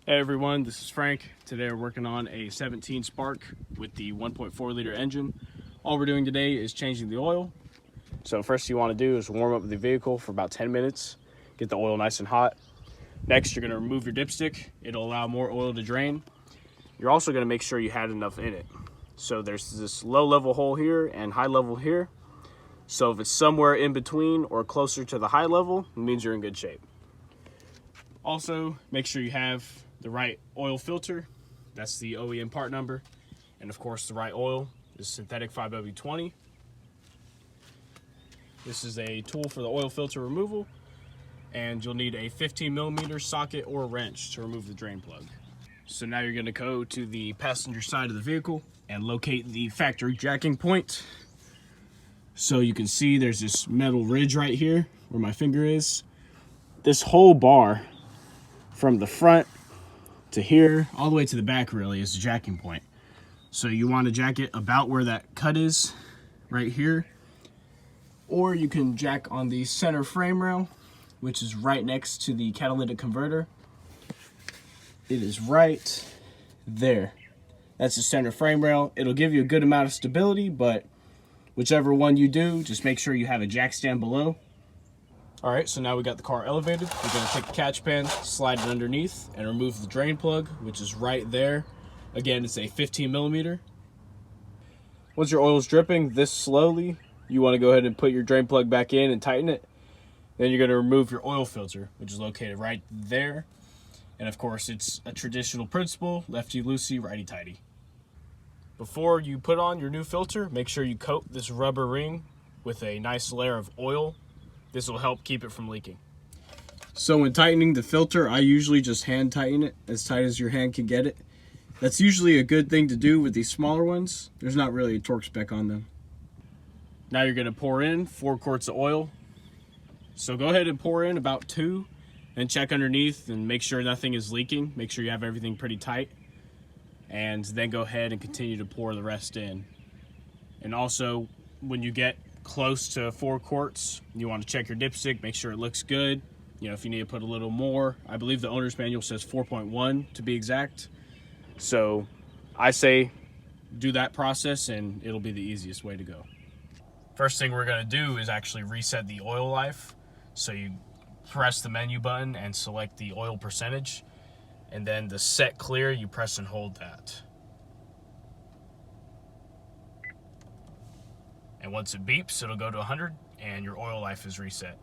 Hey everyone, this is Frank. Today we're working on a 17 Spark with the 1.4 liter engine. All we're doing today is changing the oil. So first you want to do is warm up the vehicle for about 10 minutes, get the oil nice and hot. Next you're going to remove your dipstick. It'll allow more oil to drain. You're also going to make sure you had enough in it. So there's this low level hole here and high level here. So if it's somewhere in between or closer to the high level, it means you're in good shape. Also, make sure you have the right oil filter. That's the OEM part number. And of course, the right oil is synthetic 5W20. This is a tool for the oil filter removal. And you'll need a 15mm socket or wrench to remove the drain plug. So now you're going to go to the passenger side of the vehicle and locate the factory jacking point. So you can see there's this metal ridge right here where my finger is. This whole bar from the front to here, all the way to the back really, is the jacking point. So you want to jack it about where that cut is, right here. Or you can jack on the center frame rail, which is right next to the catalytic converter. It is right there. That's the center frame rail. It'll give you a good amount of stability, but whichever one you do, just make sure you have a jack stand below. All right, so now we got the car elevated. We're gonna take the catch pan, slide it underneath, and remove the drain plug, which is right there. Again, it's a 15mm. Once your oil is dripping this slowly, you wanna go ahead and put your drain plug back in and tighten it. Then you're gonna remove your oil filter, which is located right there. And of course, it's a traditional principle, lefty loosey, righty tighty. Before you put on your new filter, make sure you coat this rubber ring with a nice layer of oil. This will help keep it from leaking. So when tightening the filter, I usually just hand tighten it as tight as your hand can get it. That's usually a good thing to do with these smaller ones. There's not really a torque spec on them. Now you're gonna pour in 4 quarts of oil. So go ahead and pour in about 2 and check underneath and make sure nothing is leaking. Make sure you have everything pretty tight. And then go ahead and continue to pour the rest in. And also, when you get close to 4 quarts, you want to check your dipstick, make sure it looks good. You know, if you need to put a little more, I believe the owner's manual says 4.1 to be exact. So I say do that process and it'll be the easiest way to go. First thing we're going to do is actually reset the oil life. So you press the menu button and select the oil percentage, and then the set clear, you press and hold that. And once it beeps, it'll go to 100 and your oil life is reset.